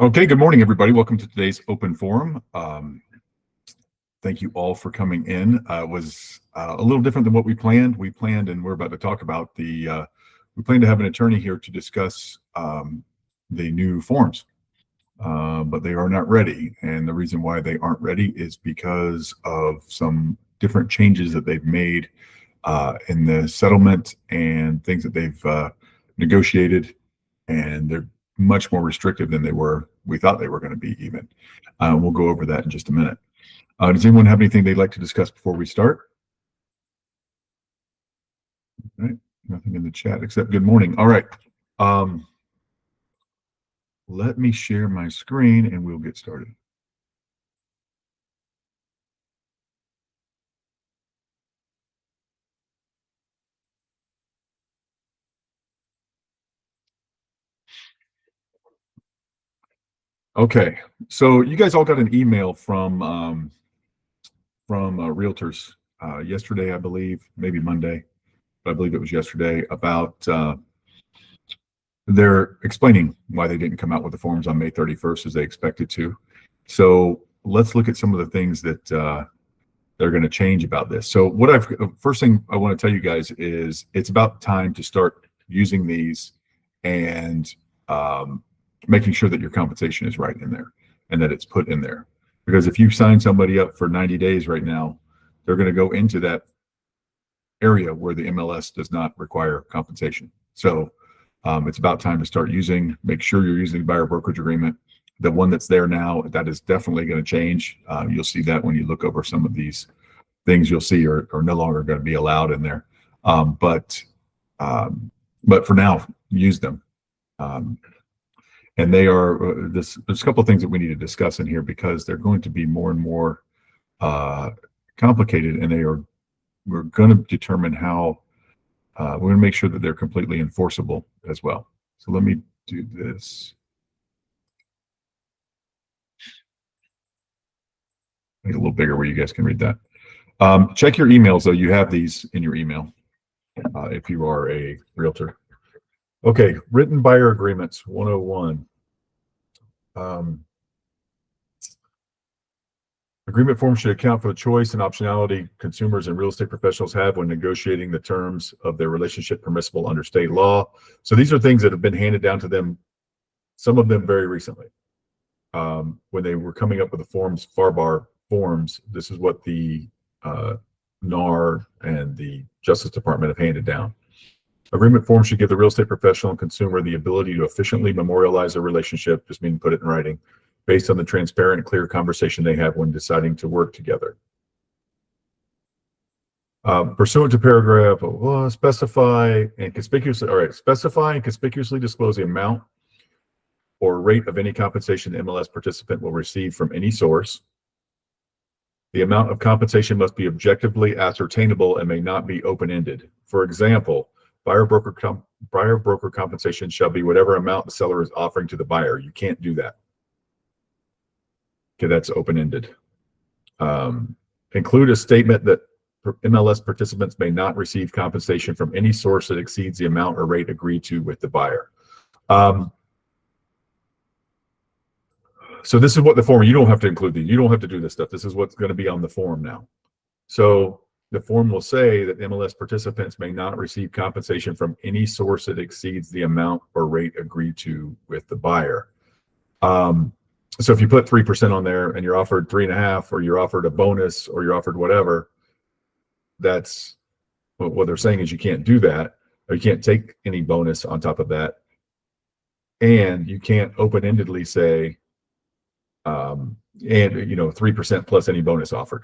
Okay, good morning, everybody. Welcome to today's open forum. Thank you all for coming in. It was a little different than what we planned. And we're about to talk about we plan to have an attorney here to discuss the new forms, but they are not ready. And the reason why they aren't ready is because of some different changes that they've made in the settlement and things that they've negotiated. And they're much more restrictive than we thought they were going to be even. We'll go over that in just a minute. Does anyone have anything they'd like to discuss before we start? All right, nothing in the chat except good morning. All right. Let me share my screen and we'll get started. Okay, so you guys all got an email from realtors yesterday, I believe, maybe Monday, but I believe it was yesterday, about they're explaining why they didn't come out with the forms on May 31st as they expected to. So let's look at some of the things that they're going to change about this. So first thing I want to tell you guys is it's about time to start using these and making sure that your compensation is right in there and that it's put in there. Because if you sign somebody up for 90 days right now, they're going to go into that area where the MLS does not require compensation. So it's about time to start make sure you're using the buyer brokerage agreement. The one that's there now, that is definitely going to change. You'll see that when you look over some of these things you'll see are no longer going to be allowed in there. But for now, use them. And they are there's a couple of things that we need to discuss in here because they're going to be more and more complicated, and we're going to determine how we're going to make sure that they're completely enforceable as well. So let me do this. Make it a little bigger where you guys can read that. Check your emails, though. You have these in your email if you are a realtor. Okay, written buyer agreements 101. Agreement forms should account for the choice and optionality consumers and real estate professionals have when negotiating the terms of their relationship permissible under state law. So these are things that have been handed down to them, some of them very recently. When they were coming up with the forms, FARBAR forms, this is what the NAR and the Justice Department have handed down. Agreement forms should give the real estate professional and consumer the ability to efficiently memorialize a relationship, just mean put it in writing, based on the transparent and clear conversation they have when deciding to work together. Pursuant to paragraph, specify and conspicuously disclose the amount or rate of any compensation the MLS participant will receive from any source. The amount of compensation must be objectively ascertainable and may not be open-ended. For example, buyer broker compensation shall be whatever amount the seller is offering to the buyer. You can't do that. Okay, that's open-ended. Include a statement that MLS participants may not receive compensation from any source that exceeds the amount or rate agreed to with the buyer. So this is what the form, you don't have to include these. You don't have to do this stuff. This is what's going to be on the form now. So the form will say that MLS participants may not receive compensation from any source that exceeds the amount or rate agreed to with the buyer. So if you put 3% on there and you're offered 3.5%, or you're offered a bonus, or you're offered whatever, that's what they're saying is you can't do that, or you can't take any bonus on top of that, and you can't open-endedly say, and 3% plus any bonus offered.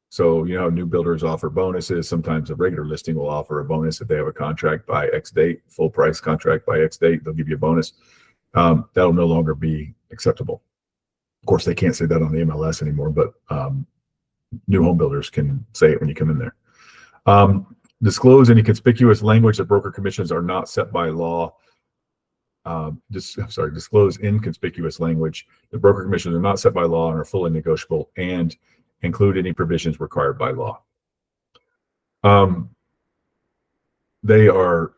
So new builders offer bonuses. Sometimes a regular listing will offer a bonus if they have a contract by X date, full price contract by X date, they'll give you a bonus. That'll no longer be acceptable. Of course, they can't say that on the MLS anymore, but new home builders can say it when you come in there. Disclose any conspicuous language that broker commissions are not set by law. Disclose inconspicuous language that broker commissions are not set by law and are fully negotiable, and include any provisions required by law. They are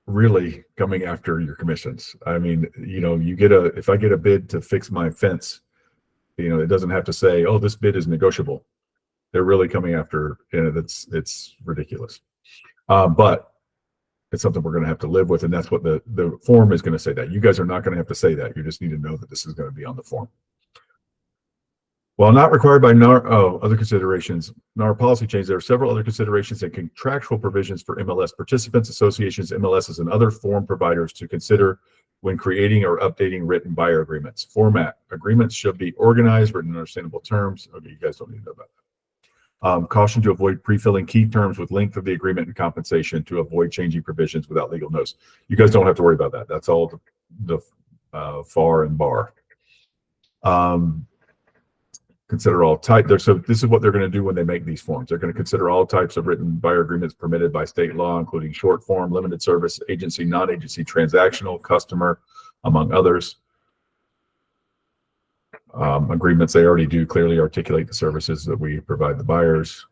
really coming after your commissions. I mean, if I get a bid to fix my fence, it doesn't have to say, oh, this bid is negotiable. They're really coming after, it's ridiculous. But it's something we're going to have to live with. And that's what the form is going to say that. You guys are not going to have to say that. You just need to know that this is going to be on the form. While not required by other considerations, NAR policy change, there are several other considerations and contractual provisions for MLS participants, associations, MLSs, and other form providers to consider when creating or updating written buyer agreements. Format: agreements should be organized, written in understandable terms. Okay, you guys don't need to know about that. Caution to avoid pre-filling key terms with length of the agreement and compensation to avoid changing provisions without legal notice. You guys don't have to worry about that. That's all the FAR and BAR. Consider all type there. So this is what they're going to do when they make these forms. They're going to consider all types of written buyer agreements permitted by state law, including short form, limited service, agency, non-agency, transactional, customer, among others. Agreements, they already do clearly articulate the services that we provide the buyers.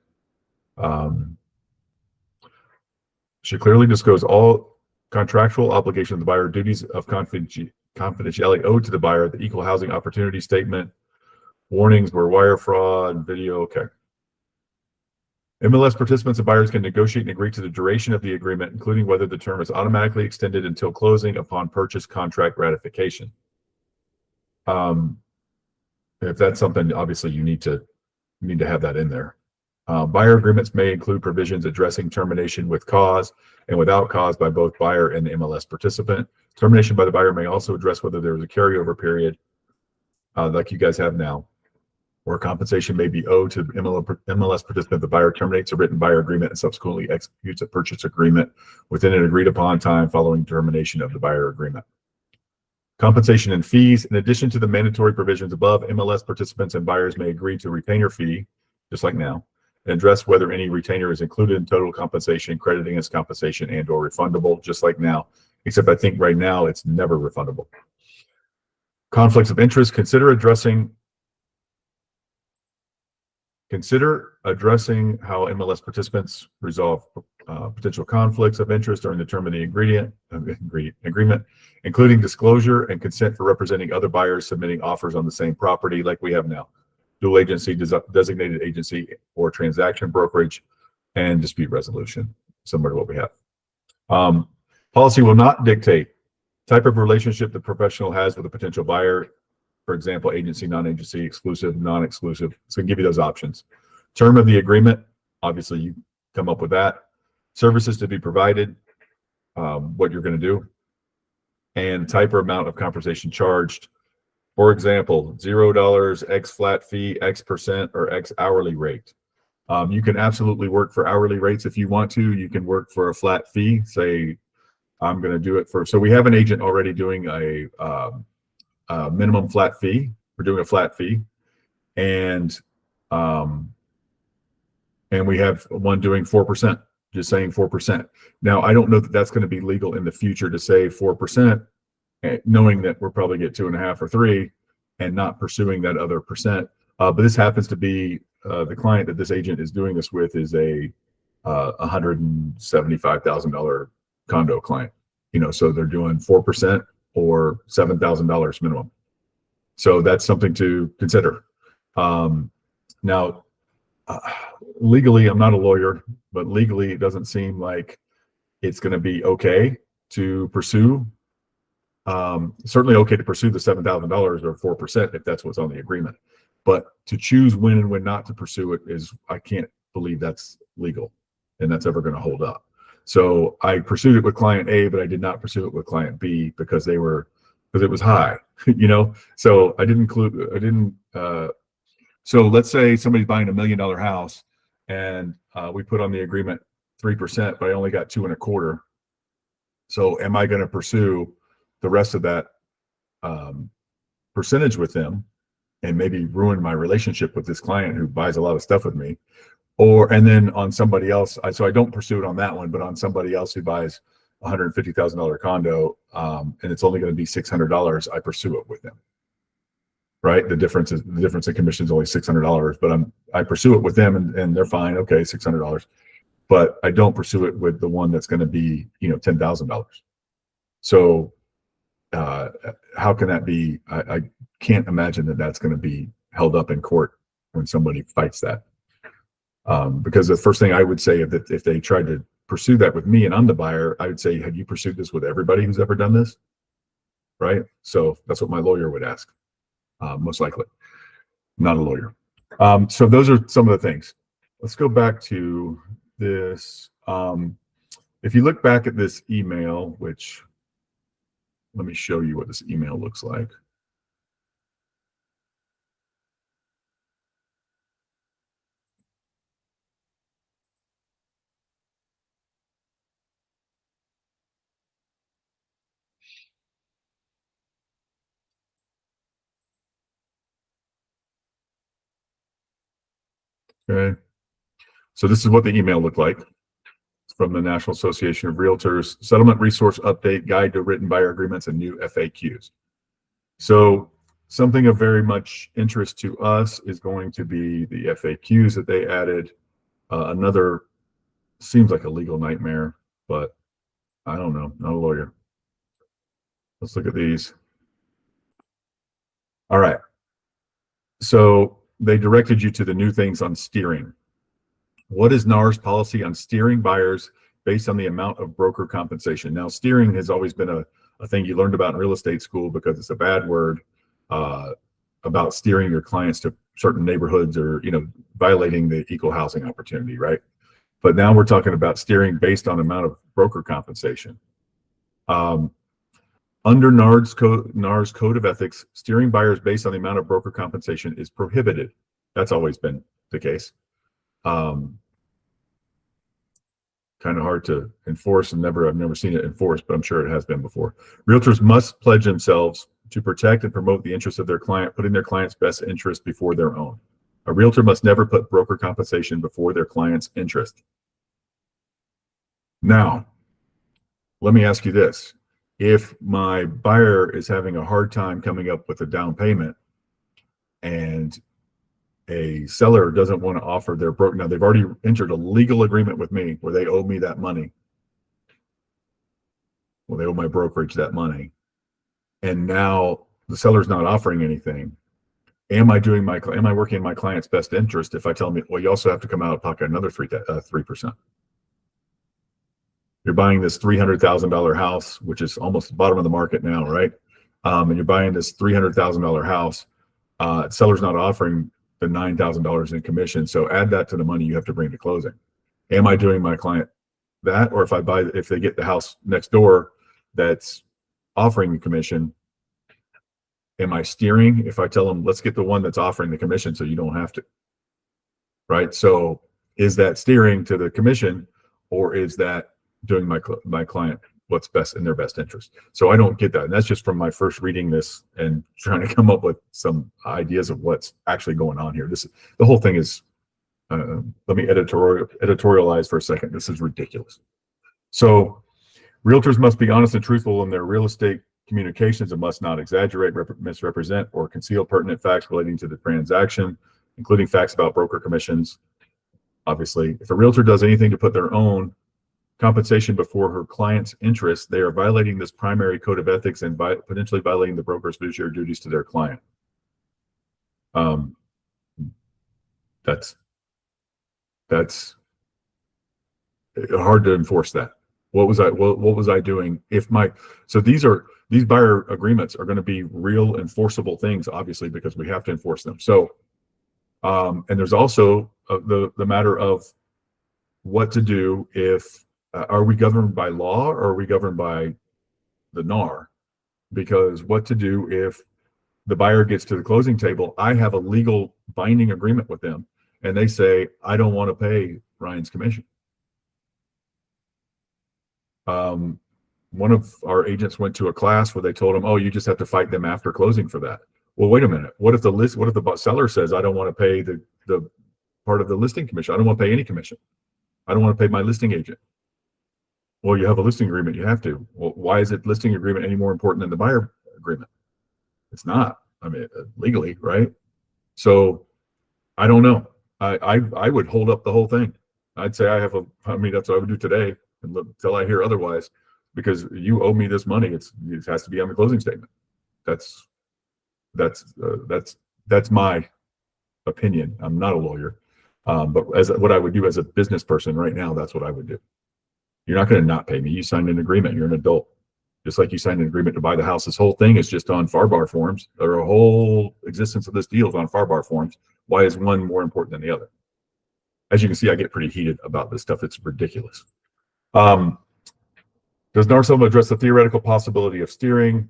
Should clearly disclose all contractual obligations of the buyer, duties of confidentiality owed to the buyer, the equal housing opportunity statement, warnings where wire fraud, video. Okay. MLS participants and buyers can negotiate and agree to the duration of the agreement, including whether the term is automatically extended until closing upon purchase contract ratification. If that's something, obviously you need to have that in there. Buyer agreements may include provisions addressing termination with cause and without cause by both buyer and the MLS participant. Termination by the buyer may also address whether there is a carryover period like you guys have now, or compensation may be owed to MLS participant. The buyer terminates a written buyer agreement and subsequently executes a purchase agreement within an agreed upon time following termination of the buyer agreement. Compensation and fees. In addition to the mandatory provisions above, MLS participants and buyers may agree to retainer fee, just like now, and address whether any retainer is included in total compensation, crediting as compensation and or refundable, just like now, except I think right now it's never refundable. Conflicts of interest. Consider addressing how MLS participants resolve potential conflicts of interest during the term of the agreement, including disclosure and consent for representing other buyers submitting offers on the same property like we have now. Dual agency, designated agency, or transaction brokerage and dispute resolution, similar to what we have. Policy will not dictate type of relationship the professional has with a potential buyer. For example, agency, non-agency, exclusive, non-exclusive. So we can give you those options. Term of the agreement, obviously you come up with that. Services to be provided, what you're going to do, and type or amount of compensation charged. For example, $0, X flat fee, X%, or X hourly rate. You can absolutely work for hourly rates if you want to. You can work for a flat fee. Say, I'm going to do it for. So we have an agent already doing a minimum flat fee. We're doing a flat fee, and we have one doing 4%, just saying 4%. Now, I don't know that that's going to be legal in the future to say 4%, knowing that we'll probably get 2.5 or 3 and not pursuing that other percent. But this happens to be the client that this agent is doing this with is a $175,000 condo client, so they're doing 4% or $7,000 minimum. So that's something to consider. Now, legally, I'm not a lawyer, but legally it doesn't seem like it's going to be okay to pursue. Certainly okay to pursue the $7,000 or 4% if that's what's on the agreement. But to choose when and when not to pursue it I can't believe that's legal and that's ever going to hold up. So I pursued it with client A, but I did not pursue it with client B because it was high, so I didn't include, so let's say somebody's buying $1 million house and we put on the agreement 3%, but I only got 2.25. So am I going to pursue the rest of that percentage with them and maybe ruin my relationship with this client who buys a lot of stuff with me? And then on somebody else, so I don't pursue it on that one, but on somebody else who buys $150,000 condo, and it's only going to be $600, I pursue it with them. Right? The difference in commission is only $600, but I pursue it with them and they're fine. Okay, $600. but I don't pursue it with the one that's going to be, $10,000. So how can that be? I can't imagine that that's going to be held up in court when somebody fights that. Because the first thing I would say if they tried to pursue that with me and I'm the buyer, I would say, have you pursued this with everybody who's ever done this? Right? So that's what my lawyer would ask, most likely. Not a lawyer. So those are some of the things. Let's go back to this. If you look back at this email, which let me show you what this email looks like. Okay. So this is what the email looked like. It's from the National Association of Realtors, Settlement Resource Update, Guide to Written Buyer Agreements and New FAQs. So something of very much interest to us is going to be the FAQs that they added. Another seems like a legal nightmare, but I don't know, not a lawyer. Let's look at these. All right. So they directed you to the new things on steering. What is NAR's policy on steering buyers based on the amount of broker compensation? Now, steering has always been a thing you learned about in real estate school because it's a bad word, about steering your clients to certain neighborhoods or, violating the equal housing opportunity, right? But now we're talking about steering based on amount of broker compensation. Under NAR's Code of Ethics, steering buyers based on the amount of broker compensation is prohibited. That's always been the case. Kind of hard to enforce, and I've never seen it enforced, but I'm sure it has been before. Realtors must pledge themselves to protect and promote the interests of their client, putting their client's best interest before their own. A realtor must never put broker compensation before their client's interest. Now, let me ask you this. If my buyer is having a hard time coming up with a down payment and a seller doesn't want to offer their broker, now they've already entered a legal agreement with me where they owe me that money. Well, they owe my brokerage that money. And now the seller's not offering anything. Am I working in my client's best interest if I tell them, well, you also have to come out of pocket another 3%? You're buying this $300,000 house, which is almost the bottom of the market now, right? And you're buying this $300,000 house. Seller's not offering the $9,000 in commission. So add that to the money you have to bring to closing. Am I doing my client that? Or if they get the house next door that's offering the commission, am I steering if I tell them, let's get the one that's offering the commission so you don't have to, right? So is that steering to the commission, or is that doing my client what's best in their best interest? So I don't get that. And that's just from my first reading this and trying to come up with some ideas of what's actually going on here. The whole thing is, let me editorialize for a second. This is ridiculous. So realtors must be honest and truthful in their real estate communications and must not exaggerate, misrepresent, or conceal pertinent facts relating to the transaction, including facts about broker commissions. Obviously, if a realtor does anything to put their own compensation before her client's interests, they are violating this primary code of ethics and potentially violating the broker's fiduciary duties to their client. That's hard to enforce that. What was I doing? So these buyer agreements are going to be real enforceable things, obviously, because we have to enforce them. So, and there's also the matter of what to do if, are we governed by law or are we governed by the NAR? Because what to do if the buyer gets to the closing table, I have a legal binding agreement with them, and they say, I don't want to pay Ryan's commission. One of our agents went to a class where they told him, oh, you just have to fight them after closing for that. Well, wait a minute. What if the seller says, I don't want to pay the part of the listing commission? I don't want to pay any commission. I don't want to pay my listing agent. Well, you have a listing agreement. You have to. Well, why is it listing agreement any more important than the buyer agreement? It's not. I mean, legally, right? So I don't know. I would hold up the whole thing. I'd say I mean, that's what I would do today until I hear otherwise, because you owe me this money. It has to be on the closing statement. That's my opinion. I'm not a lawyer, but what I would do as a business person right now, that's what I would do. You're not going to not pay me. You signed an agreement. You're an adult, just like you signed an agreement to buy the house. This whole thing is just on FAR forms, or a whole existence of this deal is on FAR forms. Why is one more important than the other? As you can see, I get pretty heated about this stuff. It's ridiculous. Does NARSOM address the theoretical possibility of steering?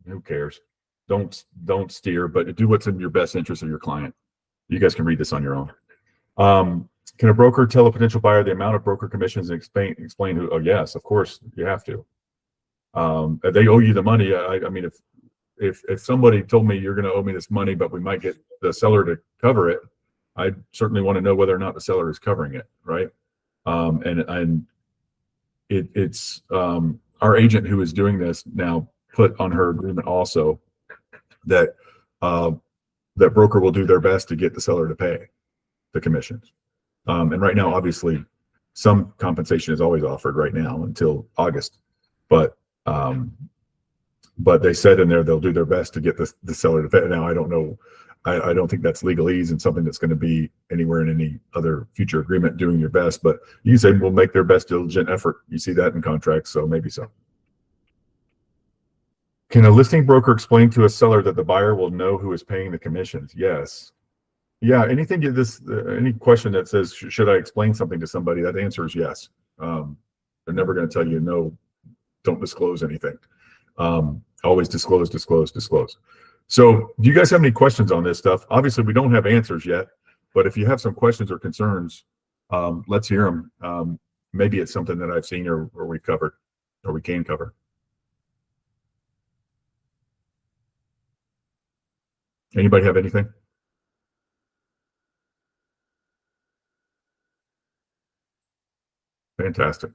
Who cares? Don't steer, but do what's in your best interest of your client. You guys can read this on your own. Can a broker tell a potential buyer the amount of broker commissions and explain who? Oh, yes, of course you have to. They owe you the money. I mean, if somebody told me you're going to owe me this money, but we might get the seller to cover it, I certainly want to know whether or not the seller is covering it, right? It's our agent who is doing this now put on her agreement also that that broker will do their best to get the seller to pay the commissions. And right now, obviously, some compensation is always offered right now until August, but they said in there they'll do their best to get the seller to pay. Now, I don't know. I don't think that's legalese and something that's going to be anywhere in any other future agreement, doing your best, but you say we'll make their best diligent effort. You see that in contracts, so maybe so. Can a listing broker explain to a seller that the buyer will know who is paying the commissions? Yes. Yeah, any question that says, should I explain something to somebody? That answer is yes. They're never going to tell you, no, don't disclose anything. Always disclose. So do you guys have any questions on this stuff? Obviously, we don't have answers yet, but if you have some questions or concerns, let's hear them. Maybe it's something that I've seen or we've covered or we can cover. Anybody have anything? Fantastic.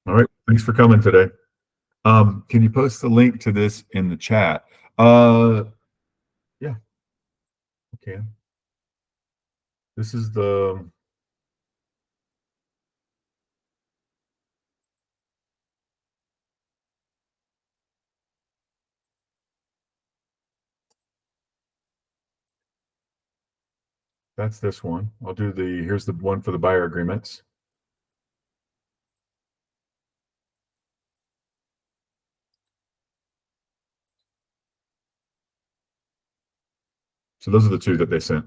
All right. Thanks for coming today. Can you post the link to this in the chat? Yeah, okay. This is that's this one. I'll do here's the one for the buyer agreements. So those are the two that they sent.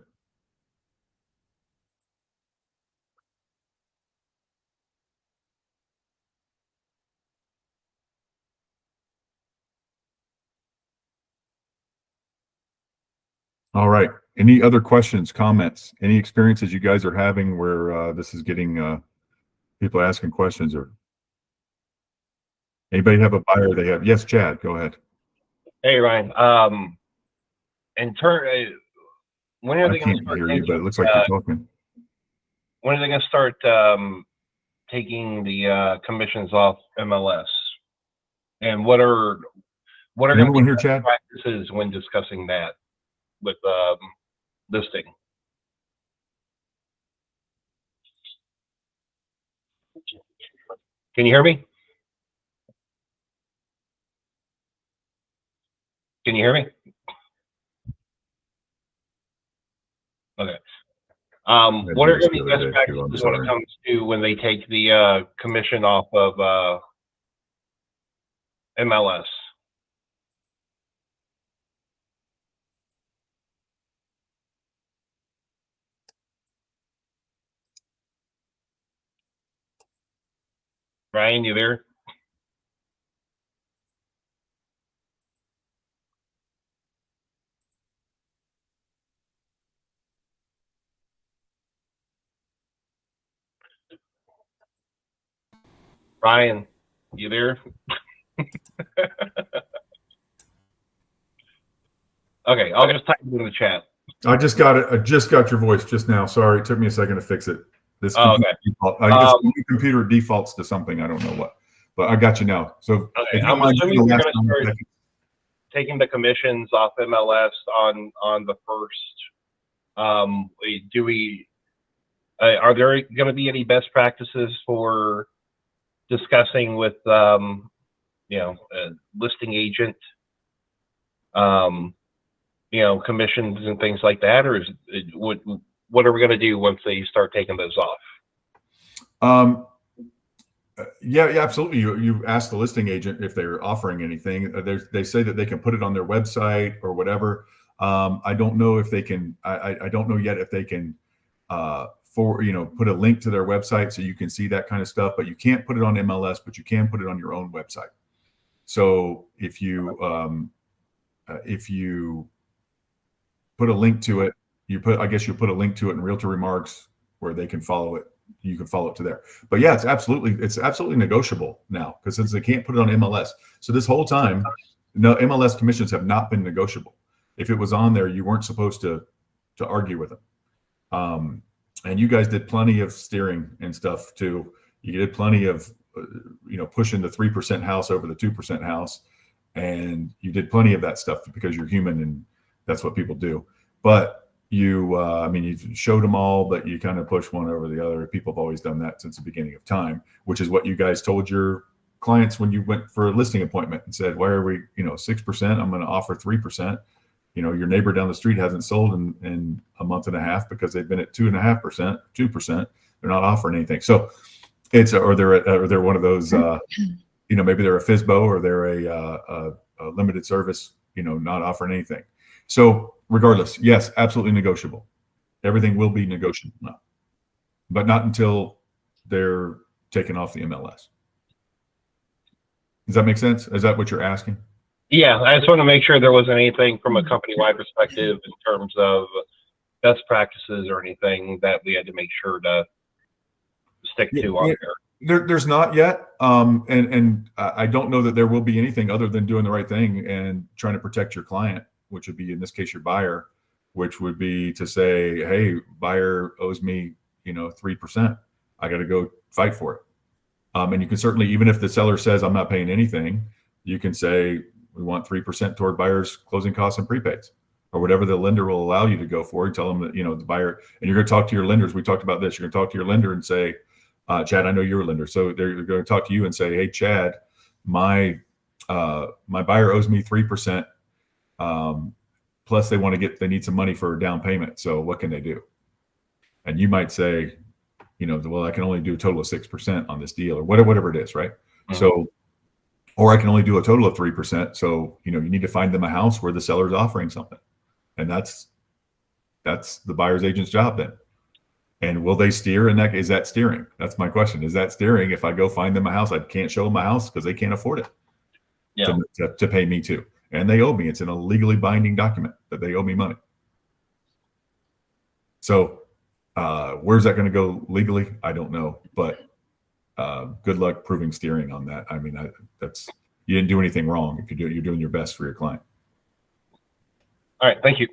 All right. Any other questions, comments, any experiences you guys are having where this is getting people asking questions, or anybody have a buyer they have? Yes, Chad, go ahead. Hey, Ryan. When are they going to start? Hear you, but it looks like you're talking. When are they going to start taking the commissions off MLS? And what are going to be Chad? practices when discussing that with listing? Can you hear me? Can you hear me? Okay. What are going to be best practices when it comes to when they take the commission off of MLS? Ryan, you there? Ryan, you there? Okay, I'll just type it in the chat. I just got it. I just got your voice just now. Sorry, it took me a second to fix it. This okay. I guess the computer defaults to something. I don't know what, but I got you now. So okay, I'm assuming we're going to start taking the commissions off MLS on the first, do we, are there going to be any best practices for discussing with, you know, listing agent, you know, commissions and things like that, or is it, what are we going to do once they start taking those off? Yeah, absolutely. You ask the listing agent if they're offering anything. They say that they can put it on their website or whatever. I don't know if they can. I don't know yet if they can put a link to their website so you can see that kind of stuff. But you can't put it on MLS, but you can put it on your own website. So if you put a link to it, you put a link to it in Realtor Remarks where they can follow it. You can follow it to there. But yeah, it's absolutely negotiable now, because since they can't put it on MLS. So this whole time, no, MLS commissions have not been negotiable. If it was on there, you weren't supposed to argue with them. And you guys did plenty of steering and stuff too. You did plenty of pushing the 3% house over the 2% house, and you did plenty of that stuff because you're human and that's what people do. But you showed them all, but you kind of push one over the other. People have always done that since the beginning of time, which is what you guys told your clients when you went for a listing appointment and said, why are we, 6%? I'm going to offer 3%. Your neighbor down the street hasn't sold in a month and a half because they've been at 2.5%, 2%. They're not offering anything. So or they're one of those, maybe they're a FSBO or they're a limited service, not offering anything. So regardless, yes, absolutely negotiable. Everything will be negotiable now, but not until they're taken off the MLS. Does that make sense? Is that what you're asking? Yeah, I just want to make sure there wasn't anything from a company-wide perspective in terms of best practices or anything that we had to make sure to stick to on there. There's not yet, and I don't know that there will be anything other than doing the right thing and trying to protect your client, which would be, in this case, your buyer, which would be to say, hey, buyer owes me, 3%. I got to go fight for it. And you can certainly, even if the seller says, I'm not paying anything, you can say, we want 3% toward buyer's closing costs and prepaids, or whatever the lender will allow you to go for. You tell them that, the buyer, and you're going to talk to your lenders. We talked about this. You're going to talk to your lender and say, Chad, I know you're a lender. So they're going to talk to you and say, hey, Chad, my buyer owes me 3%. Plus they need some money for a down payment. So what can they do? And you might say, well, I can only do a total of 6% on this deal, or whatever it is. Right. Mm-hmm. So, or I can only do a total of 3%. So, you need to find them a house where the seller's offering something. And that's the buyer's agent's job then. And will they steer in that? Is that steering? That's my question. Is that steering? If I go find them a house, I can't show them a house because they can't afford it to pay me too. And they owe me. It's in a legally binding document that they owe me money. So where's that going to go legally? I don't know. But good luck proving steering on that. I mean, you didn't do anything wrong. If you're doing your best for your client. All right. Thank you.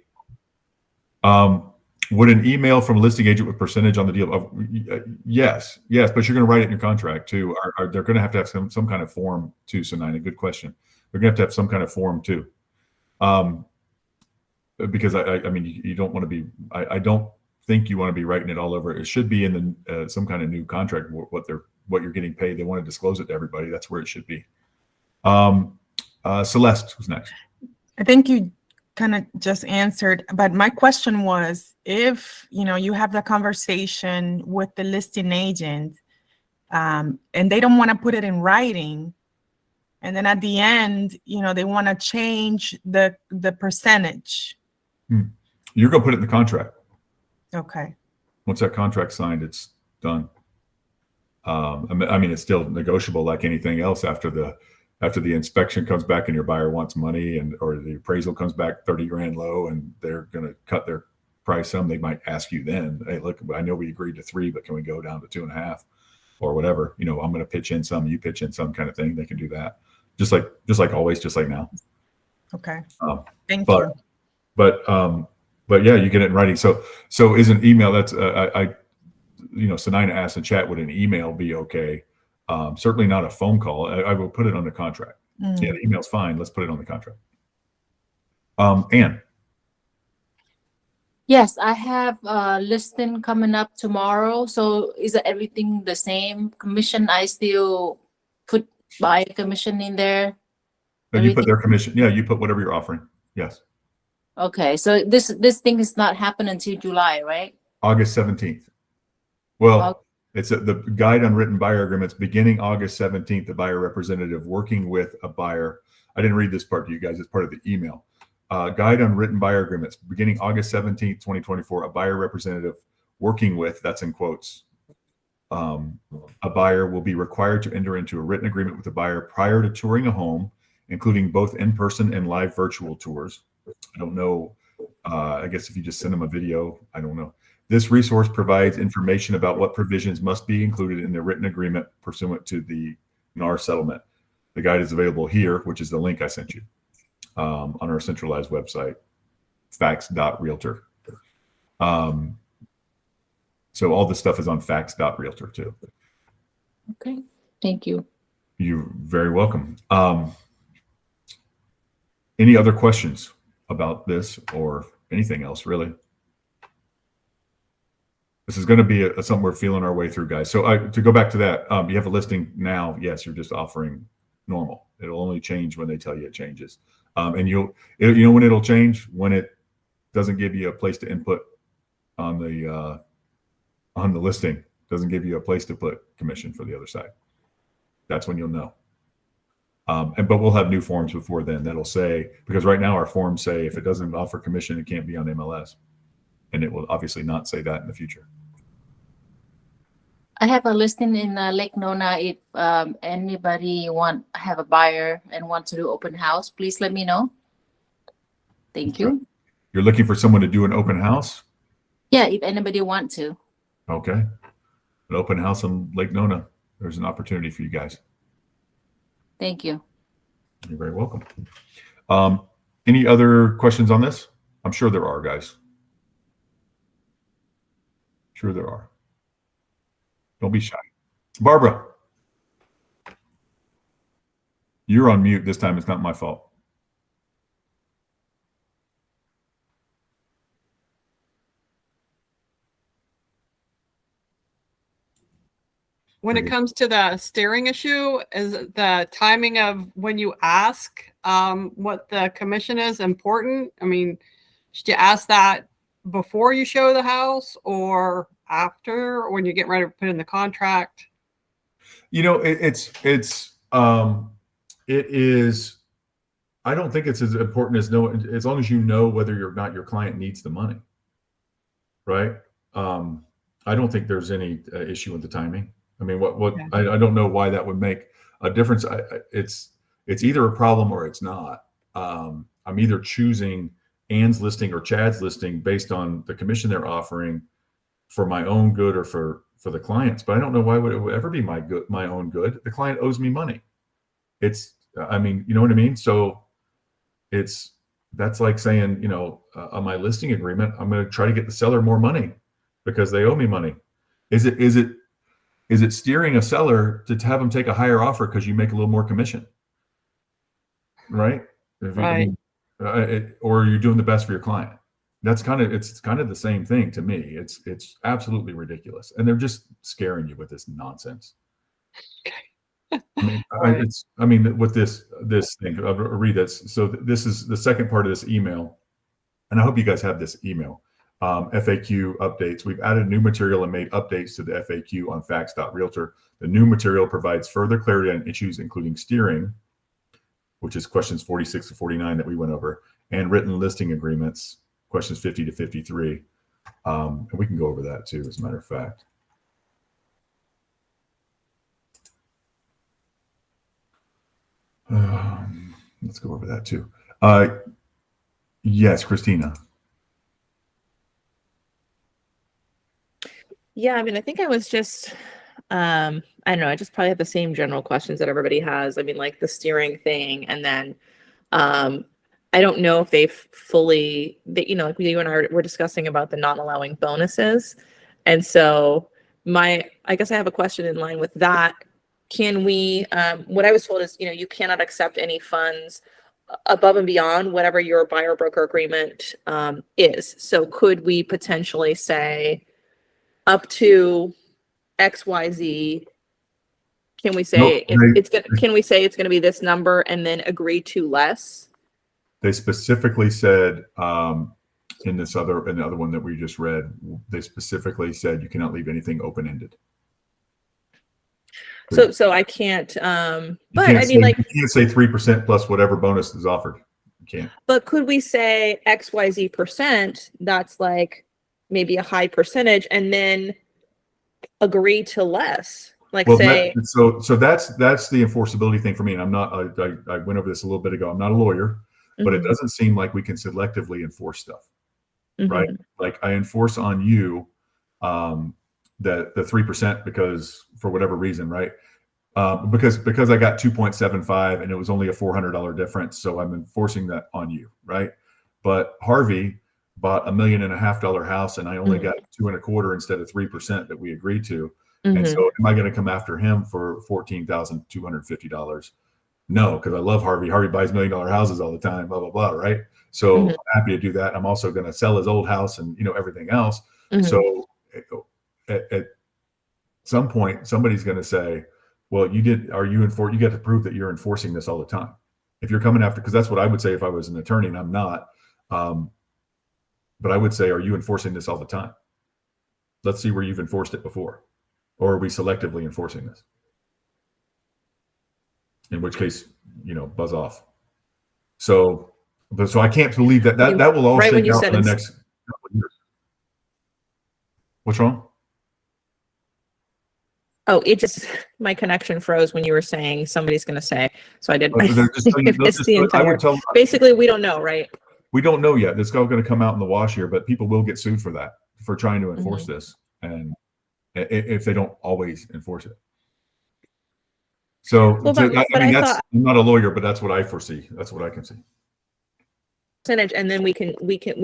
Would an email from a listing agent with percentage on the deal? Yes, but you're going to write it in your contract too. They're going to have some kind of form too. So, Nina, good question. They're going to have some kind of form too. Because I mean, you don't want to be. I don't think you want to be writing it all over. It should be in the some kind of new contract what you're getting paid. They want to disclose it to everybody. That's where it should be. Celeste was next. I think you kind of just answered, but my question was, if you have the conversation with the listing agent and they don't want to put it in writing, and then at the end they want to change the percentage, you're going to put it in the contract. Okay. Once that contract's signed, it's done. I mean, it's still negotiable like anything else after the inspection comes back and your buyer wants money, or the appraisal comes back 30 grand low and they're going to cut their price some, they might ask you then, hey, look, I know we agreed to 3, but can we go down to 2.5 or whatever? I'm going to pitch in some, you pitch in some kind of thing. They can do that. Just like always, just like now. Okay. Thank you. But yeah, you get it in writing. So is an email that's, Sanina asked in chat, would an email be okay? Certainly not a phone call. I will put it on the contract. Yeah, the email's fine. Let's put it on the contract. Ann, Yes, I have a listing coming up tomorrow. So is everything the same commission? I still put buyer commission in there. you put their commission. Yeah, you put whatever you're offering. Yes. Okay, so this thing is not happening until July, right? August 17th. Well, Okay. it's the guide on written buyer agreements beginning August 17th, the buyer representative working with a buyer. I didn't read this part to you guys. It's part of the email. Guide on written buyer agreements beginning August 17th, 2024, a buyer representative working with, that's in quotes, a buyer will be required to enter into a written agreement with the buyer prior to touring a home, including both in-person and live virtual tours. I don't know. I guess if you just send them a video, I don't know. This resource provides information about what provisions must be included in the written agreement pursuant to the NAR settlement. The guide is available here, which is the link I sent you on our centralized website, facts.realtor. So all this stuff is on facts.realtor too. Okay, thank you. You're very welcome. Any other questions about this or anything else, really? This is going to be something we're feeling our way through, guys. So to go back to that, you have a listing now. Yes, you're just offering normal. It'll only change when they tell you it changes. And you know when it'll change? When it doesn't give you a place to input on the listing, doesn't give you a place to put commission for the other side. That's when you'll know. But we'll have new forms before then that'll say, because right now our forms say if it doesn't offer commission, it can't be on MLS. And it will obviously not say that in the future. I have a listing in Lake Nona. If anybody have a buyer and want to do open house, please let me know. Thank you. You're looking for someone to do an open house? Yeah, if anybody want to. Okay. An open house in Lake Nona. There's an opportunity for you guys. Thank you. You're very welcome. Any other questions on this? I'm sure there are, guys. Sure there are. Don't be shy. Barbara, you're on mute this time. It's not my fault. When it comes to the steering issue, is the timing of when you ask what the commission is important? I mean, should you ask that before you show the house or after, when you get ready to put in the contract? You know, it is. I don't think it's as important as as long as you know whether or not your client needs the money, right? I don't think there's any issue with the timing. I mean, I don't know why that would make a difference. It's either a problem or it's not. I'm either choosing Ann's listing or Chad's listing based on the commission they're offering for my own good or for the clients. But I don't know why would it ever be my own good. The client owes me money. I mean, you know what I mean? So that's like saying, you know, on my listing agreement, I'm going to try to get the seller more money because they owe me money. Is it steering a seller to have them take a higher offer because you make a little more commission? Right. Right. Or you're doing the best for your client. It's kind of the same thing to me. It's absolutely ridiculous. And they're just scaring you with this nonsense. I mean, with this thing, I'll read this. So this is the second part of this email. And I hope you guys have this email. FAQ updates. We've added new material and made updates to the FAQ on facts.realtor. The new material provides further clarity on issues, including steering, which is questions 46 to 49 that we went over, and written listing agreements, questions 50 to 53. And we can go over that too, as a matter of fact. Let's go over that too. Yes, Christina. Yeah, I mean, I think I was just, I don't know, I just probably have the same general questions that everybody has. I mean, like the steering thing, and then I don't know if they've fully, you know, like you and I were discussing about the not allowing bonuses. And so I guess I have a question in line with that. Can we, what I was told is, you know, you cannot accept any funds above and beyond whatever your buyer broker agreement is. So could we potentially say up to XYZ? Can we say can we say it's going to be this number and then agree to less? They specifically said in the other one that we just read, they specifically said you cannot leave anything open-ended. So I can't, but I mean, you like, can't say 3% plus whatever bonus is offered. You can't. but could we say XYZ percent? That's like maybe a high percentage, and then agree to less. Like Well, say, so that's the enforceability thing for me. And I'm not. I went over this a little bit ago. I'm not a lawyer, but it Mhm, doesn't seem like we can selectively enforce stuff, mhm, right? Like I enforce on you the 3% because for whatever reason, right? Because I got 2.75 and it was only a $400 difference, so I'm enforcing that on you, right? But Harvey bought $1.5 million house and I only Mhm. got 2.25 instead of 3% that we agreed to. And mhm. so am I going to come after him for $14,250? No, because I love Harvey. Harvey buys $1 million houses all the time, blah, blah, blah, right? So Mhm. I'm happy to do that. I'm also going to sell his old house and, everything else. Mhm. So at some point, somebody's going to say, well, you get to prove that you're enforcing this all the time. If you're coming after, because that's what I would say if I was an attorney and I'm not. But I would say, are you enforcing this all the time? Let's see where you've enforced it before. Or are we selectively enforcing this? In which case, buzz off. So I can't believe that will all Right when shake you out said in the it's- next couple of years. What's wrong? Oh, my connection froze when you were saying somebody's going to say. So I did. They're just telling you- they'll It's just- the I entire. would tell Basically, we don't know, right? we don't know yet. It's all going to come out in the wash here, but people will get sued for that, for trying to enforce this, and if they don't always enforce it. So, Well, but I'm I thought not a lawyer, but that's what I foresee. That's what I can see. percentage, and then we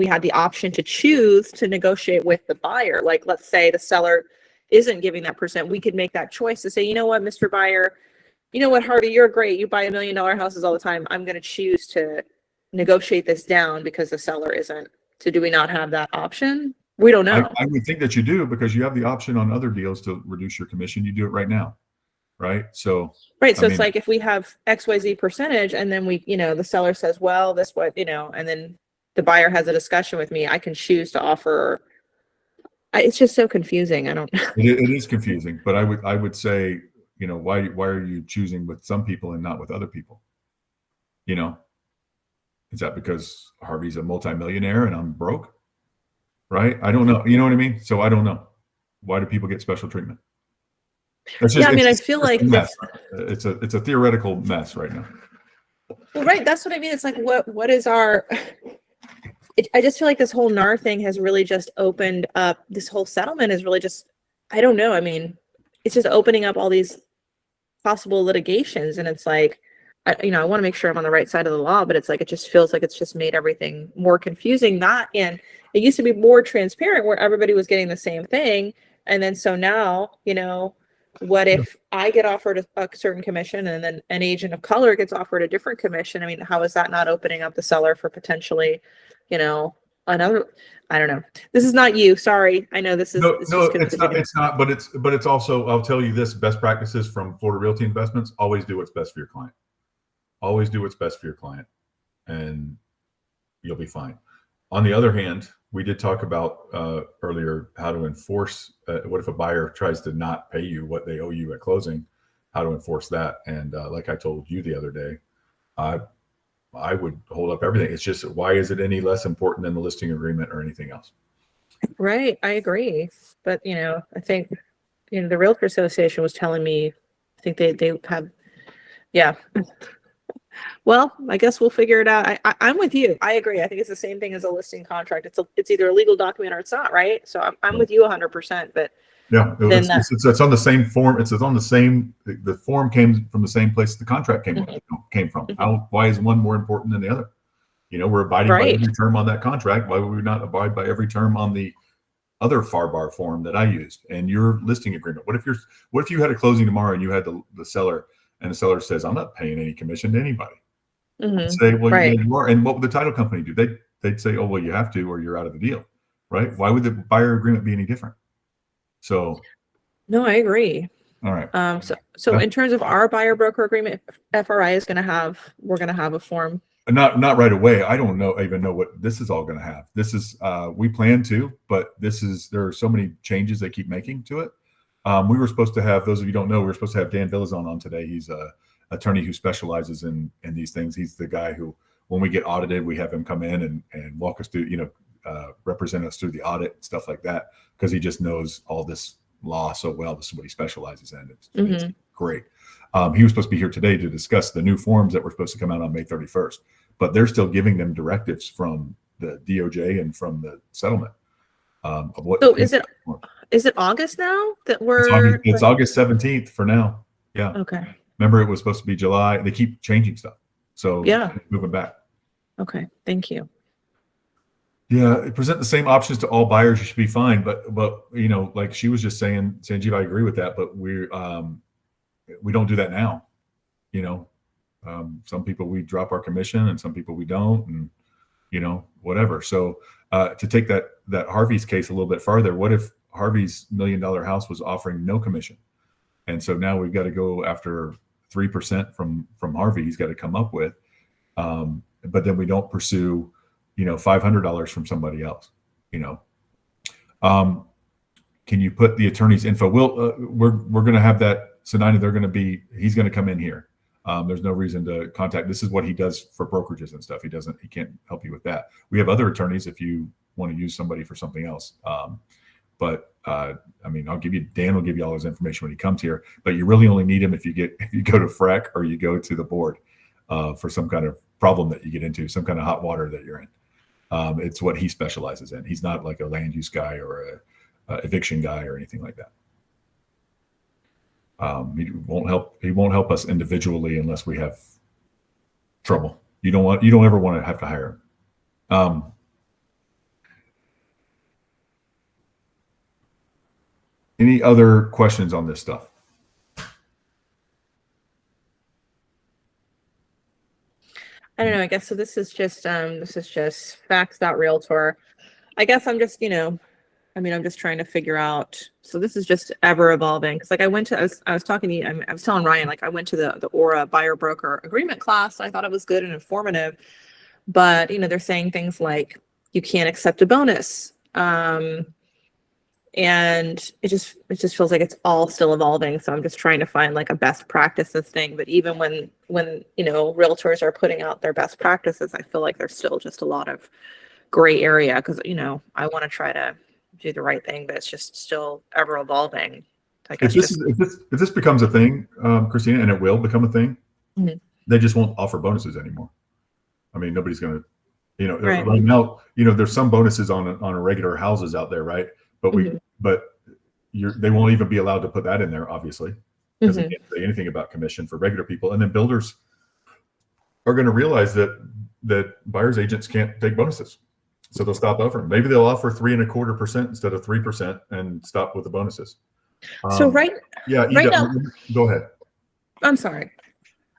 had the option to choose to negotiate with the buyer. Like, let's say the seller isn't giving that percent, we could make that choice to say, you know what, Mr. Buyer, you know what, Harvey, you're great. You buy $1 million houses all the time. I'm going to choose to negotiate this down because the seller isn't. So do we not have that option? We don't know. I would think that you do, because you have the option on other deals to reduce your commission. You do it right now, right? So Right. So I it's mean- like if we have XYZ percentage and then the seller says, well, this what, and then the buyer has a discussion with me, I can choose to offer. It's just so confusing. I don't. it is confusing, but I would say, why are you choosing with some people and not with other people? Is that because Harvey's a multimillionaire and I'm broke? Right? I don't know. You know what I mean? So I don't know. Why do people get special treatment? Yeah, I mean, I feel like it's a theoretical mess right now. Well, right. That's what I mean. It's like, what is our, I just feel like this whole NAR thing has really just opened up, this whole settlement is really just, I don't know. I mean, it's just opening up all these possible litigations. And it's like, I want to make sure I'm on the right side of the law, but it's like, it just feels like it's just made everything more confusing. And it used to be more transparent where everybody was getting the same thing. And then, so now, what if I get offered a certain commission and then an agent of color gets offered a different commission? I mean, how is that not opening up the seller for potentially, another, I don't know. This is not you. Sorry. I know this is. No, it's confusing. it's not, but it's also, I'll tell you this, best practices from Florida Realty Investments: always do what's best for your client. Always do what's best for your client, and you'll be fine. On the other hand, we did talk about earlier how to enforce. What if a buyer tries to not pay you what they owe you at closing? How to enforce that? And like I told you the other day, I would hold up everything. It's just, why is it any less important than the listing agreement or anything else? Right. I agree. But, I think, the Realtor Association was telling me, I think they have, yeah. Well, I guess we'll figure it out. I'm with you. I agree. I think it's the same thing as a listing contract. It's either a legal document or it's not, right? So I'm with you 100%, but Yeah, Then it's on the same form. It's on the same. The form came from the same place the contract came from. Why is one more important than the other? We're abiding by every term on that contract. Why would we not abide by every term on the other FAR form that I used and your listing agreement? What if you had a closing tomorrow and you had the seller, and the seller says, I'm not paying any commission to anybody. Mhm. Say, well, Right. you are. And what would the title company do? They'd say, oh, well, you have to, or you're out of the deal, right? Why would the buyer agreement be any different? So, No, I agree. all right. So in terms of our buyer broker agreement, FRI is going to have, we're going to have a form. Not right away. I don't even know what this is all going to have. This is we plan to, but there are so many changes they keep making to it. We were supposed to have, those of you who don't know, we were supposed to have Dan Villazon on today. He's a attorney who specializes in these things. He's the guy who, when we get audited, we have him come in and walk us through, represent us through the audit and stuff like that, because he just knows all this law so well. This is what he specializes in. It's great. He was supposed to be here today to discuss the new forms that were supposed to come out on May 31st, but they're still giving them directives from the DOJ and from the settlement of what. So is it August now that It's August 17th for now. Yeah. Okay. Remember, it was supposed to be July. They keep changing stuff. So Yeah. moving back. Okay. Thank you. Yeah, present the same options to all buyers. You should be fine. But like she was just saying, Sanjeev, I agree with that. But we don't do that now. Some people we drop our commission, and some people we don't, and whatever. So to take that Harvey's case a little bit farther, what if Harvey's $1 million house was offering no commission, and so now we've got to go after 3% from Harvey. He's got to come up with, but then we don't pursue, $500 from somebody else. Can you put the attorney's info? We're going to have that. Sinaina, he's going to come in here. There's no reason to contact. This is what he does for brokerages and stuff. He can't help you with that. We have other attorneys if you want to use somebody for something else. Dan will give you all his information when he comes here, but you really only need him if you go to FREC or you go to the board for some kind of problem that you get into, some kind of hot water that you're in. It's what he specializes in. He's not like a land use guy or a eviction guy or anything like that. He won't help us individually unless we have trouble. You don't ever want to have to hire him. Any other questions on this stuff? I don't know. I guess so. This is just facts.realtor. I guess I'm just, I'm just trying to figure out. So this is just ever evolving. Cause I was talking to you, I was telling Ryan, I went to the Aura buyer broker agreement class. I thought it was good and informative, but they're saying things like you can't accept a bonus. And it just feels like it's all still evolving. So I'm just trying to find a best practices thing. But even when realtors are putting out their best practices, I feel like there's still just a lot of gray area because I want to try to do the right thing, but it's just still ever evolving. If this becomes a thing, Christina, and it will become a thing, they just won't offer bonuses anymore. I mean, nobody's going to, right now, there's some bonuses on a regular houses out there, right? But they won't even be allowed to put that in there, obviously, because they can't say anything about commission for regular people. And then builders are going to realize that buyers agents can't take bonuses, so they'll stop offering. Maybe they'll offer 3.25% instead of 3% and stop with the bonuses. So right now, go ahead. I'm sorry.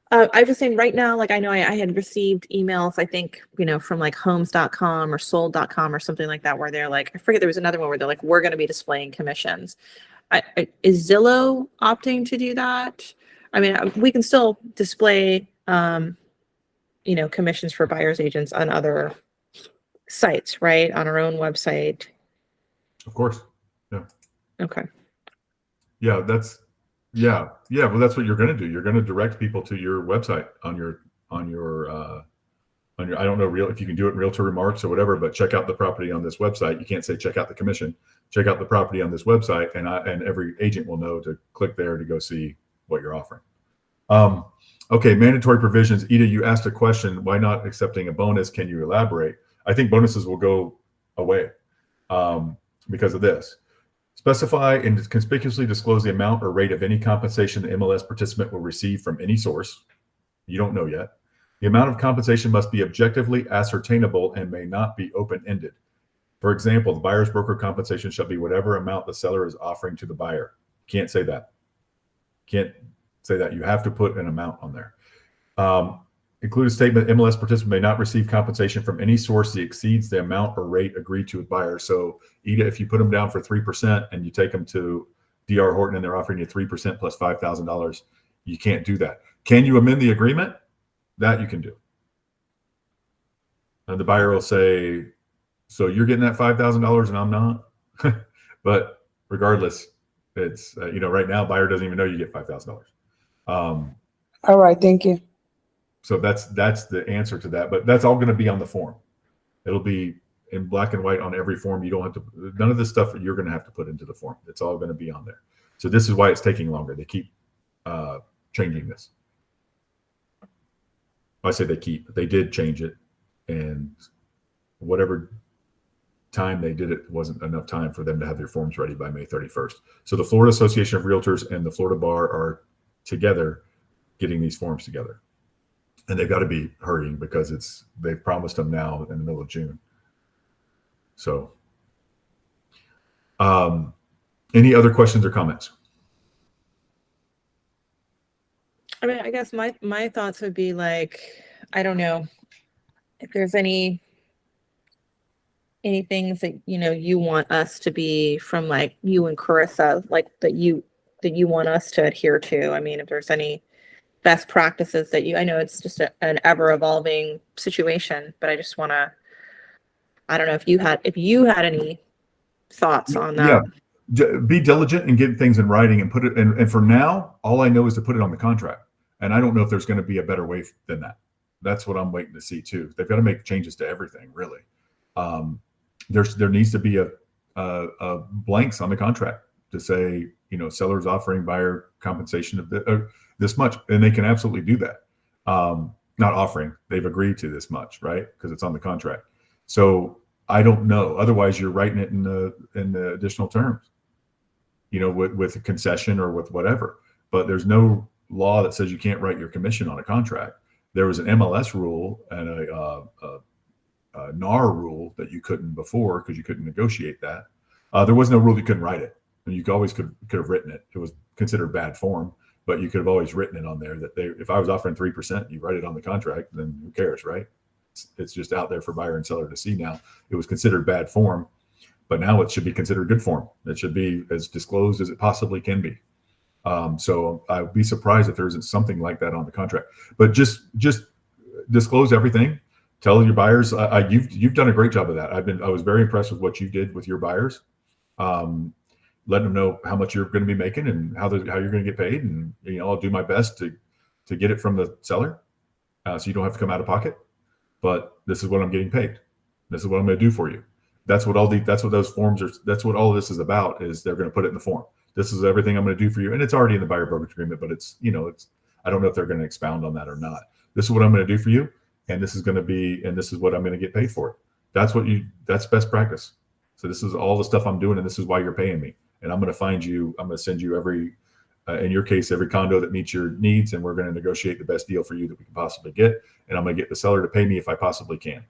I was just saying right now, I know I had received emails, I think, from homes.com or sold.com or something like that, where they're I forget, there was another one where they're we're going to be displaying commissions. Is Zillow opting to do that? I mean, we can still display, commissions for buyers agents on other sites, right? On our own website. Of course. Yeah. Okay. Yeah, well, that's what you're going to do. You're going to direct people to your website on your I don't know if you can do it in Realtor Remarks or whatever, but check out the property on this website. You can't say check out the commission. Check out the property on this website, and every agent will know to click there to go see what you're offering. Okay, mandatory provisions. Ida, you asked a question. Why not accepting a bonus? Can you elaborate? I think bonuses will go away because of this. Specify and conspicuously disclose the amount or rate of any compensation the MLS participant will receive from any source. You don't know yet. The amount of compensation must be objectively ascertainable and may not be open-ended. For example, the buyer's broker compensation shall be whatever amount the seller is offering to the buyer. Can't say that. You have to put an amount on there. include a statement, MLS participant may not receive compensation from any source that exceeds the amount or rate agreed to with buyer. So Ida, if you put them down for 3% and you take them to DR Horton and they're offering you 3% plus $5,000, you can't do that. Can you amend the agreement? That you can do. And the buyer will say, so you're getting that $5,000 and I'm not. But regardless, it's, right now, buyer doesn't even know you get $5,000. All right, thank you. So that's the answer to that. But that's all going to be on the form. It'll be in black and white on every form. You don't have to, none of the stuff that you're going to have to put into the form. It's all going to be on there. So this is why it's taking longer. They keep changing this. I say they did change it, and whatever time they did it wasn't enough time for them to have their forms ready by May 31st. So the Florida Association of Realtors and the Florida Bar are together getting these forms together. And they've got to be hurrying because they've promised them now in the middle of June. So any other questions or comments? I mean, I guess my thoughts would be like, I don't know if there's any things that, you want us to be from like you and Carissa, like that you want us to adhere to. I mean, if there's any best practices that I know it's just an ever evolving situation, but I just want to, I don't know if you had any thoughts on that. Yeah. Be diligent and get things in writing and put it in. And for now, all I know is to put it on the contract. And I don't know if there's going to be a better way than that. That's what I'm waiting to see too. They've got to make changes to everything, really. There needs to be a blanks on the contract to say, seller's offering buyer compensation of this much, and they can absolutely do that. Not offering, they've agreed to this much, right? Because it's on the contract. So I don't know. Otherwise, you're writing it in the additional terms, with a concession or with whatever. But there's no law that says you can't write your commission on a contract. There was an MLS rule and a NAR rule that you couldn't before because you couldn't negotiate that. There was no rule you couldn't write it. And you always could have written it. It was considered bad form, but you could have always written it on there that if I was offering 3%, you write it on the contract, then who cares, right? It's just out there for buyer and seller to see now. It was considered bad form, but now it should be considered good form. It should be as disclosed as it possibly can be. So I would be surprised if there isn't something like that on the contract. But just disclose everything. Tell your buyers. You've done a great job of that. I was very impressed with what you did with your buyers. Letting them know how much you're going to be making and how you're going to get paid, and I'll do my best to get it from the seller, so you don't have to come out of pocket. But this is what I'm getting paid. This is what I'm going to do for you. That's what those forms are. That's what all of this is about. Is they're going to put it in the form. This is everything I'm going to do for you, and it's already in the buyer brokerage agreement. But it's I don't know if they're going to expound on that or not. This is what I'm going to do for you, and this is going to be, and this is what I'm going to get paid for. That's best practice. So this is all the stuff I'm doing, and this is why you're paying me. And I'm going to send you every, in your case, every condo that meets your needs, and we're going to negotiate the best deal for you that we can possibly get. And I'm going to get the seller to pay me if I possibly can.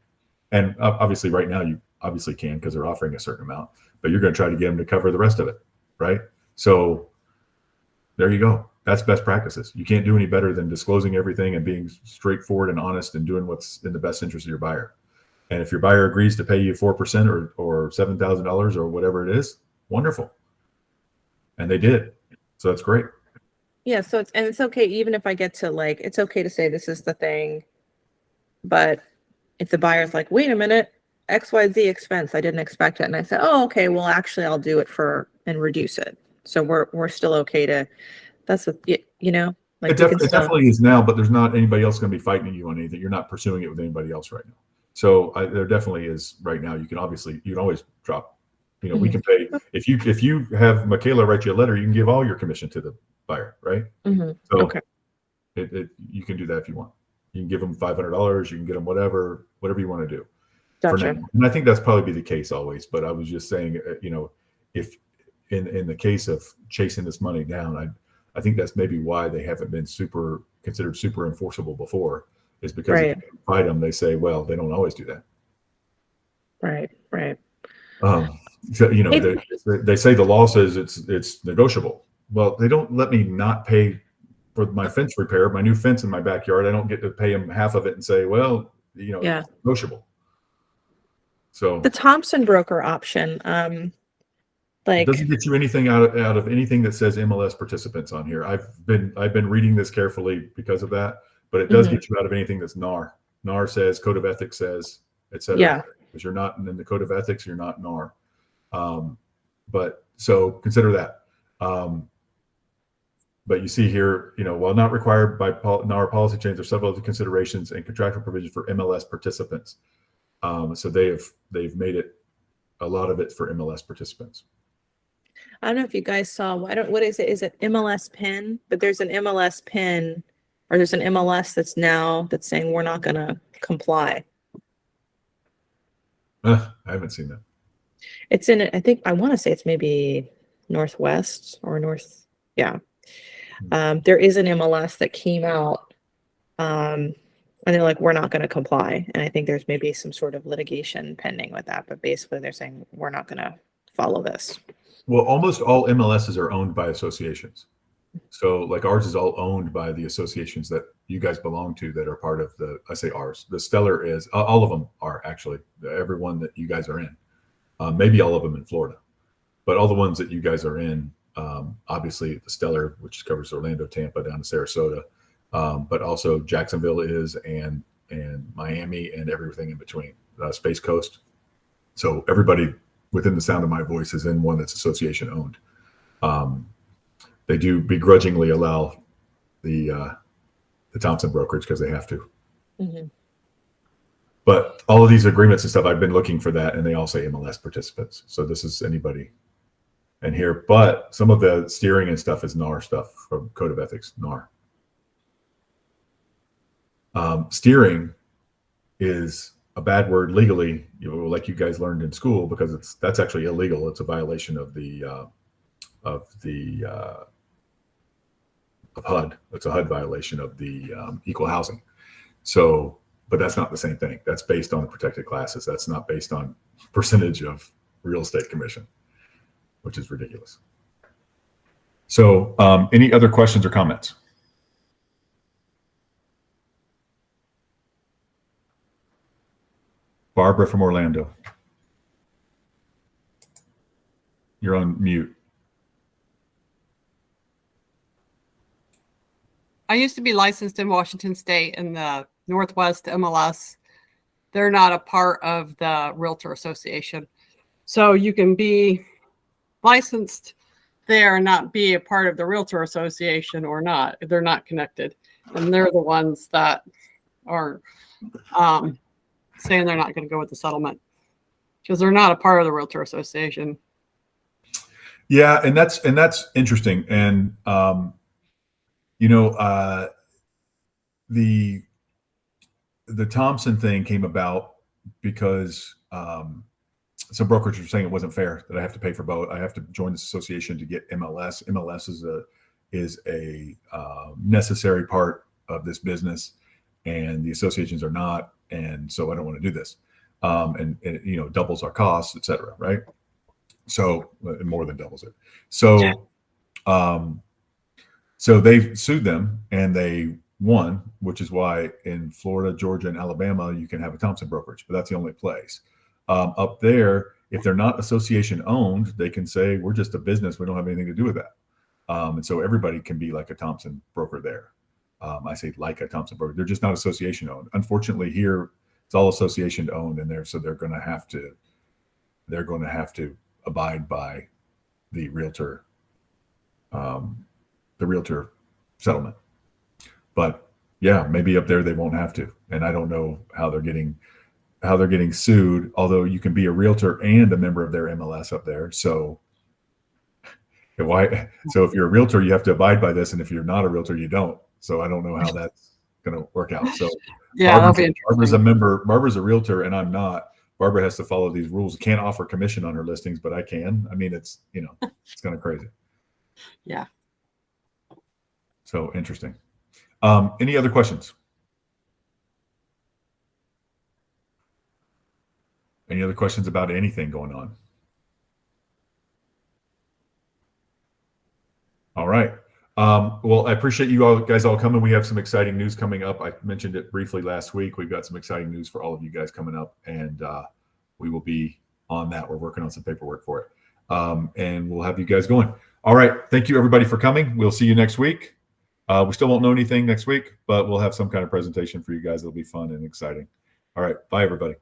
And obviously right now you obviously can because they're offering a certain amount, but you're going to try to get them to cover the rest of it, right? So there you go. That's best practices. You can't do any better than disclosing everything and being straightforward and honest and doing what's in the best interest of your buyer. And if your buyer agrees to pay you 4% or $7,000 or whatever it is, wonderful. And they did. So that's great. Yeah. So it's okay. Even if I get to it's okay to say this is the thing, but if the buyer's like, wait a minute, XYZ expense, I didn't expect it. And I said, oh, okay, well, actually I'll do it and reduce it. So we're still okay to, that's what, It definitely is now, but there's not anybody else going to be fighting you on anything. You're not pursuing it with anybody else right now. So there definitely is right now. You can always drop. We can pay if you have Michaela write you a letter, you can give all your commission to the buyer, right? Mm-hmm. So okay. You can do that if you want. You can give them $500. You can get them whatever you want to do. Gotcha. For now. And I think that's probably be the case always. But I was just saying, if in the case of chasing this money down, I think that's maybe why they haven't been considered super enforceable before, is because if you fight them, they say, well, they don't always do that. Right. So, they say the law says it's negotiable. Well, they don't let me not pay for my fence repair, my new fence in my backyard, I don't get to pay them half of it and say, well, you know, Yeah. it's negotiable. So The Thompson broker option, it like, doesn't get you anything out of anything that says MLS participants on here. I've been reading this carefully because of that, but it does Mhm. get you out of anything that's NAR. NAR says, Code of Ethics says, et cetera. Yeah. Because you're not in the Code of Ethics, you're not NAR. But so consider that. But you see here, you know, while not required by NAR policy change, there's several other considerations and contractual provisions for MLS participants. So they've made it a lot of it for MLS participants. I don't know if you guys saw, what is it? Is it MLS pin? But there's an MLS pin, or there's an MLS that's saying we're not gonna comply. I haven't seen that. It's in, I think, I want to say it's maybe Northwest or North. Yeah. There is an MLS that came out, and they're like, we're not going to comply. And I think there's maybe some sort of litigation pending with that, but basically they're saying we're not going to follow this. Well, almost all MLSs are owned by associations. So like ours is all owned by the associations that you guys belong to that are part of the, I say ours, the Stellar is, all of them are actually, everyone that you guys are in. Maybe all of them in Florida, but all the ones that you guys are in, obviously the Stellar, which covers Orlando, Tampa, down to Sarasota, but also Jacksonville is, and Miami and everything in between, Space Coast. So everybody within the sound of my voice is in one that's association owned. They do begrudgingly allow the Thompson brokerage because they have to. Mm-hmm. But all of these agreements and stuff, I've been looking for that, and they all say MLS participants. So this is anybody in here. But some of the steering and stuff is NAR stuff from Code of Ethics, NAR. Steering is a bad word legally, you know, like you guys learned in school, because that's actually illegal. It's a violation of HUD. It's a HUD violation of the equal housing. So, but that's not the same thing. That's based on protected classes. That's not based on percentage of real estate commission, which is ridiculous. So any other questions or comments? Barbara from Orlando. You're on mute. I used to be licensed in Washington State in the Northwest MLS. They're not a part of the Realtor Association. So you can be licensed there and not be a part of the Realtor Association or not. They're not connected. And they're the ones that are saying they're not going to go with the settlement because they're not a part of the Realtor Association. Yeah, and that's interesting. And you know, the Thompson thing came about because some brokers were saying it wasn't fair that I have to pay for both. I have to join this association to get MLS. MLS is a necessary part of this business, and the associations are not. And so I don't want to do this. And it, you know, doubles our costs, et cetera, right? So more than doubles it. So, so they've sued them and they won, which is why in Florida, Georgia, and Alabama, you can have a Thompson brokerage, but that's the only place. Up there, if they're not association owned, they can say, we're just a business. We don't have anything to do with that. And so everybody can be like a Thompson broker there. I say like a Thompson broker. They're just not association owned. Unfortunately, here it's all association owned, and they're going to have to abide by the realtor settlement. But yeah, maybe up there they won't have to. And I don't know how they're getting sued. Although you can be a realtor and a member of their MLS up there. So if you're a realtor, you have to abide by this, and if you're not a realtor, you don't. So I don't know how that's going to work out. So Yeah, that'll be interesting. Barbara's a member. Barbara's a realtor, and I'm not. Barbara has to follow these rules. Can't offer commission on her listings, but I can. I mean, it's, you know, it's kind of crazy. Yeah. So interesting. Any other questions? Any other questions about anything going on? All right. Well, I appreciate you all guys all coming. We have some exciting news coming up. I mentioned it briefly last week. We've got some exciting news for all of you guys coming up, and we will be on that. We're working on some paperwork for it, and we'll have you guys going. All right. Thank you, everybody, for coming. We'll see you next week. We still won't know anything next week, but we'll have some kind of presentation for you guys. It'll be fun and exciting. All right. Bye, everybody.